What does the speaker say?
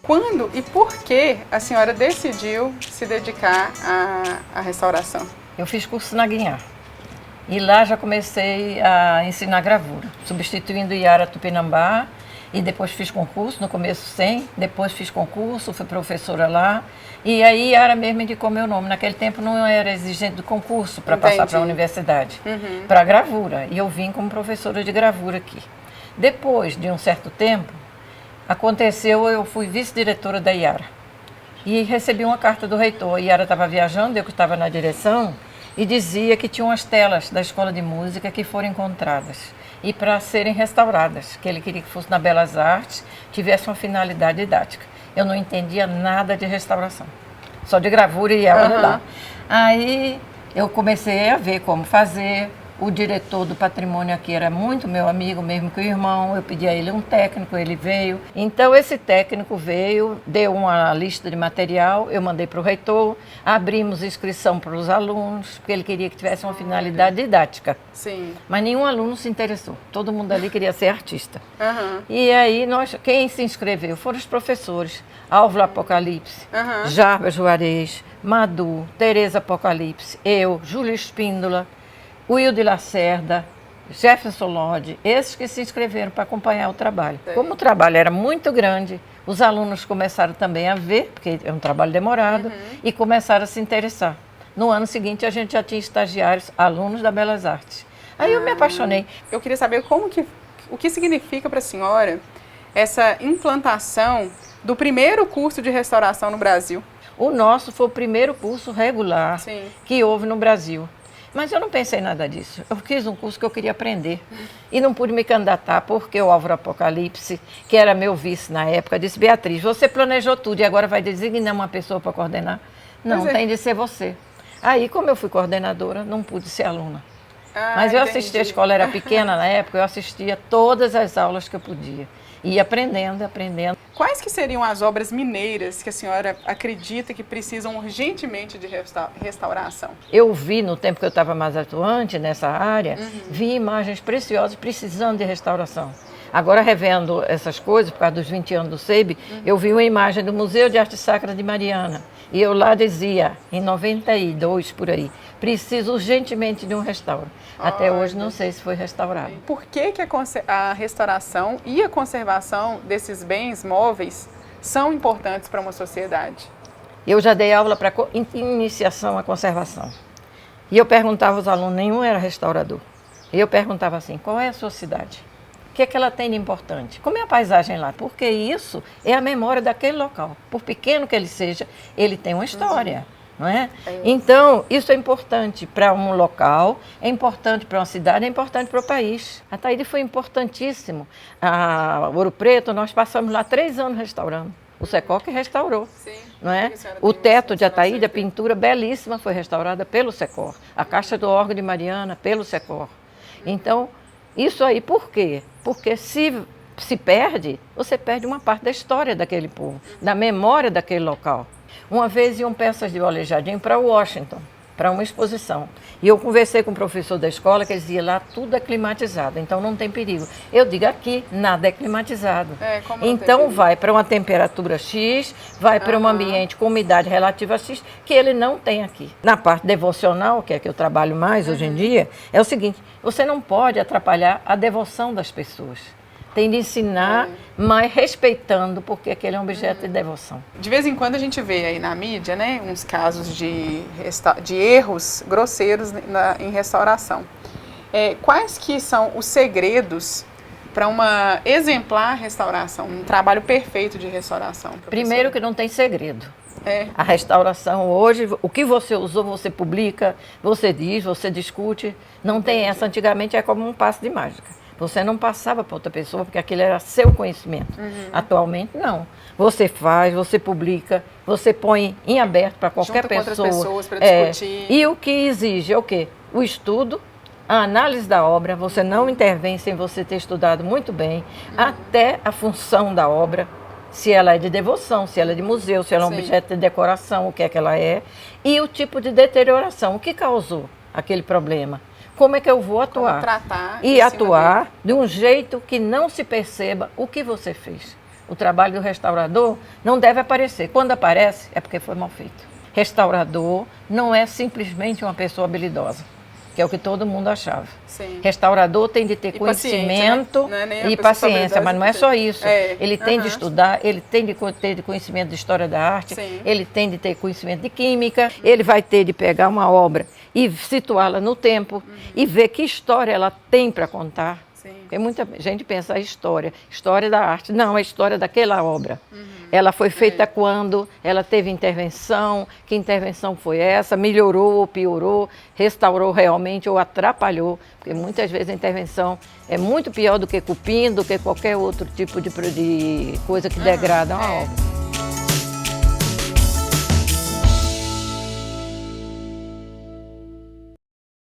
Quando e por que a senhora decidiu se dedicar à restauração? Eu fiz curso na Guinhar. E lá já comecei a ensinar gravura, substituindo Yara Tupinambá. E depois fiz concurso, no começo sem, depois fiz concurso, fui professora lá. E aí Yara mesmo indicou meu nome. Naquele tempo não era exigente do concurso para passar para a universidade, para gravura. E eu vim como professora de gravura aqui. Depois de um certo tempo, aconteceu, eu fui vice-diretora da Yara. E recebi uma carta do reitor. A Yara estava viajando, eu que estava na direção, e dizia que tinham as telas da escola de música que foram encontradas e para serem restauradas, que ele queria que fosse na Belas Artes, tivesse uma finalidade didática. Eu não entendia nada de restauração, só de gravura e ela lá. Aí eu comecei a ver como fazer. O diretor do patrimônio aqui era muito meu amigo, mesmo que o irmão. Eu pedi a ele um técnico, ele veio. Então esse técnico veio, deu uma lista de material, eu mandei para o reitor, abrimos inscrição para os alunos, porque ele queria que tivesse uma finalidade didática. Sim. Mas nenhum aluno se interessou. Todo mundo ali queria ser artista. E aí quem se inscreveu foram os professores. Álvaro Apocalipse, Jarbas Juarez, Madu, Tereza Apocalipse, eu, Júlia Espíndola, Wilde Lacerda, Jefferson Lodge, esses que se inscreveram para acompanhar o trabalho. Como o trabalho era muito grande, os alunos começaram também a ver, porque é um trabalho demorado, e começaram a se interessar. No ano seguinte, a gente já tinha estagiários, alunos da Belas Artes. Aí eu me apaixonei. Eu queria saber o que significa para a senhora essa implantação do primeiro curso de restauração no Brasil. O nosso foi o primeiro curso regular que houve no Brasil. Mas eu não pensei nada disso. Eu fiz um curso que eu queria aprender. E não pude me candidatar porque o Álvaro Apocalipse, que era meu vice na época, disse: Beatriz, você planejou tudo e agora vai designar uma pessoa para coordenar? Não, tem de ser você. Aí, como eu fui coordenadora, não pude ser aluna. Mas eu assistia, a escola era pequena na época, eu assistia todas as aulas que eu podia. E aprendendo. Quais que seriam as obras mineiras que a senhora acredita que precisam urgentemente de restauração? Eu vi, no tempo que eu estava mais atuante nessa área, vi imagens preciosas precisando de restauração. Agora, revendo essas coisas, por causa dos 20 anos do SEIB, eu vi uma imagem do Museu de Arte Sacra de Mariana. E eu lá dizia, em 92, por aí, preciso urgentemente de um restauro. Até hoje não sei se foi restaurado. Por que a restauração e a conservação desses bens móveis são importantes para uma sociedade? Eu já dei aula para iniciação à conservação. E eu perguntava aos alunos, nenhum era restaurador. E eu perguntava assim, qual é a sua cidade? O que é que ela tem de importante? Como é a paisagem lá? Porque isso é a memória daquele local. Por pequeno que ele seja, ele tem uma história. Não é? Então, isso é importante para um local, é importante para uma cidade, é importante para o país. A Ataíde foi importantíssimo. A Ouro Preto, nós passamos lá 3 anos restaurando. O Secor que restaurou. Não é? O teto de Ataíde, a pintura belíssima, foi restaurada pelo Secor. A caixa do órgão de Mariana, pelo Secor. Então, isso aí por quê? Porque se perde, você perde uma parte da história daquele povo, da memória daquele local. Uma vez iam peças de Aleijadinho para Washington, para uma exposição. E eu conversei com o professor da escola, que dizia lá tudo é climatizado, então não tem perigo. Eu digo aqui, nada é climatizado. Então vai para uma temperatura X, vai para um ambiente com umidade relativa X, que ele não tem aqui. Na parte devocional, que é que eu trabalho mais hoje em dia, é o seguinte, você não pode atrapalhar a devoção das pessoas. Tem de ensinar, mas respeitando, porque aquele é um objeto de devoção. De vez em quando a gente vê aí na mídia, né, uns casos de erros grosseiros em restauração. Quais que são os segredos para uma exemplar restauração, um trabalho perfeito de restauração? Professora? Primeiro que não tem segredo. A restauração hoje, o que você usou, você publica, você diz, você discute. Não tem essa. Antigamente é como um passe de mágica. Você não passava para outra pessoa, porque aquele era seu conhecimento. Atualmente, não. Você faz, você publica, você põe em aberto para qualquer Junta pessoa. Com outras pessoas para discutir. E o que exige é o quê? O estudo, a análise da obra, você não intervém sem você ter estudado muito bem, até a função da obra, se ela é de devoção, se ela é de museu, se ela é um objeto de decoração, o que é que ela é, e o tipo de deterioração, o que causou aquele problema. Como é que eu vou atuar? Como tratar e atuar de um jeito que não se perceba o que você fez. O trabalho do restaurador não deve aparecer. Quando aparece, é porque foi mal feito. Restaurador não é simplesmente uma pessoa habilidosa, que é o que todo mundo achava. Sim. Restaurador tem de ter conhecimento, né? e paciência, mas não é só isso. É. Ele tem de estudar, ele tem de ter conhecimento de história da arte, Sim. ele tem de ter conhecimento de química, ele vai ter de pegar uma obra e situá-la no tempo e ver que história ela tem para contar. Sim. Porque muita gente pensa a história da arte. Não, a história daquela obra. Ela foi feita quando, ela teve intervenção, que intervenção foi essa, melhorou ou piorou, restaurou realmente ou atrapalhou, porque muitas vezes a intervenção é muito pior do que cupim, do que qualquer outro tipo de coisa que degrada uma obra.